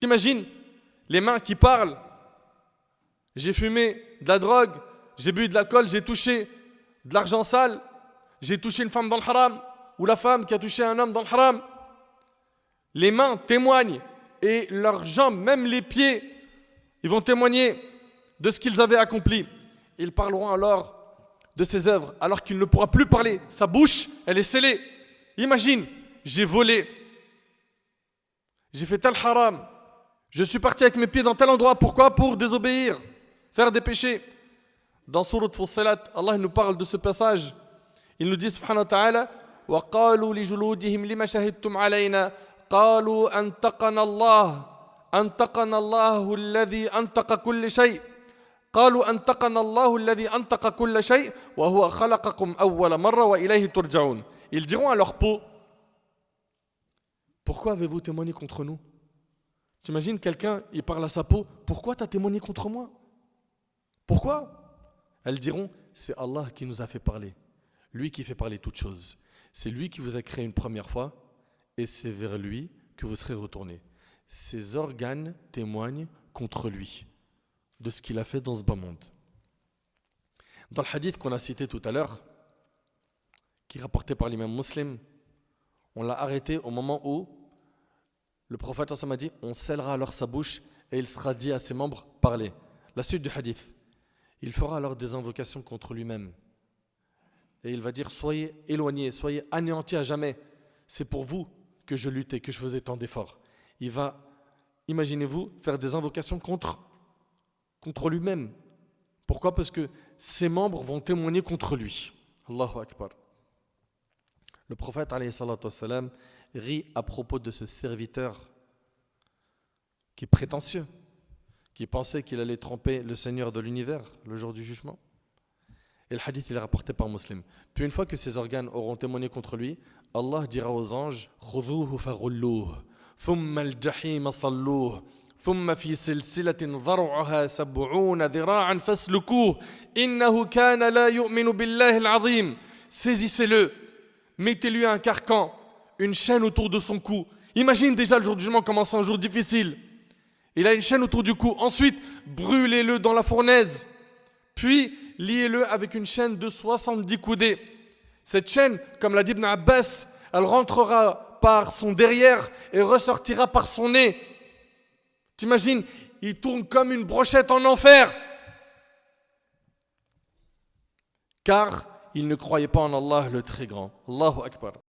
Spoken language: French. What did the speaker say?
T'imagines les mains qui parlent. J'ai fumé de la drogue, j'ai bu de l'alcool, j'ai touché de l'argent sale, j'ai touché une femme dans le haram, ou la femme qui a touché un homme dans le haram. Les mains témoignent et leurs jambes, même les pieds, ils vont témoigner de ce qu'ils avaient accompli. Ils parleront alors de ses œuvres, alors qu'il ne pourra plus parler. Sa bouche, elle est scellée. Imagine, j'ai volé, j'ai fait tel haram, je suis parti avec mes pieds dans tel endroit. Pourquoi? Pour désobéir, faire des péchés. Dans Surat Fussilat, Allah nous parle de ce passage. Il nous dit, subhanahu wa ta'ala, وَقَالُوا لِجُلُودِهِمْ لِمَ شَهِدْتُمْ عَلَيْنَا قَالُوا أَنْتَقَنَا اللَّهُ الَّذِي أَنْتَقَ كُلِّ شَيْءٍ قالوا أنطقنا الله الذي أنطق كل شيء وهو خلقكم أول مرة وإليه ترجعون. Ils diront à leur peau, pourquoi avez-vous témoigné contre nous? T'imagines quelqu'un, il parle à sa peau, pourquoi tu as témoigné contre moi? Pourquoi? Elles diront, c'est Allah qui nous a fait parler, lui qui fait parler toutes choses. C'est lui qui vous a créé une première fois et c'est vers lui que vous serez retournés. Ses organes témoignent contre lui de ce qu'il a fait dans ce bas monde. Dans le hadith qu'on a cité tout à l'heure, qui est rapporté par l'imam Muslim, on l'a arrêté au moment où le prophète a dit, on scellera alors sa bouche et il sera dit à ses membres, parlez. La suite du hadith, il fera alors des invocations contre lui-même. Et il va dire, soyez éloignés, soyez anéantis à jamais. C'est pour vous que je luttais, que je faisais tant d'efforts. Il va, imaginez-vous, faire des invocations contre lui-même. Pourquoi? Parce que ses membres vont témoigner contre lui. Allahu Akbar. Le prophète alayhi salatu wassalam rit à propos de ce serviteur qui est prétentieux, qui pensait qu'il allait tromper le Seigneur de l'univers le jour du jugement. Et le hadith il est rapporté par Muslim. Puis une fois que ses organes auront témoigné contre lui, Allah dira aux anges, khudhuhu faghulluhu, thumma al-jahima salluhu. ثم في سلسلة ذرعها 70 ذراعا فاسلكوه إنه كان لا يؤمن بالله العظيم. Saisissez-le, mettez-lui un carcan, une chaîne autour de son cou. Imagine déjà le jour du jugement comment c'est un jour difficile. Il a une chaîne autour du cou. Ensuite, brûlez-le dans la fournaise. Puis, liez-le avec une chaîne de 70 coudées. Cette chaîne, comme l'a dit Ibn Abbas, elle rentrera par son derrière et ressortira par son nez. T'imagines, il tourne comme une brochette en enfer. Car il ne croyait pas en Allah le très grand. Allahu Akbar.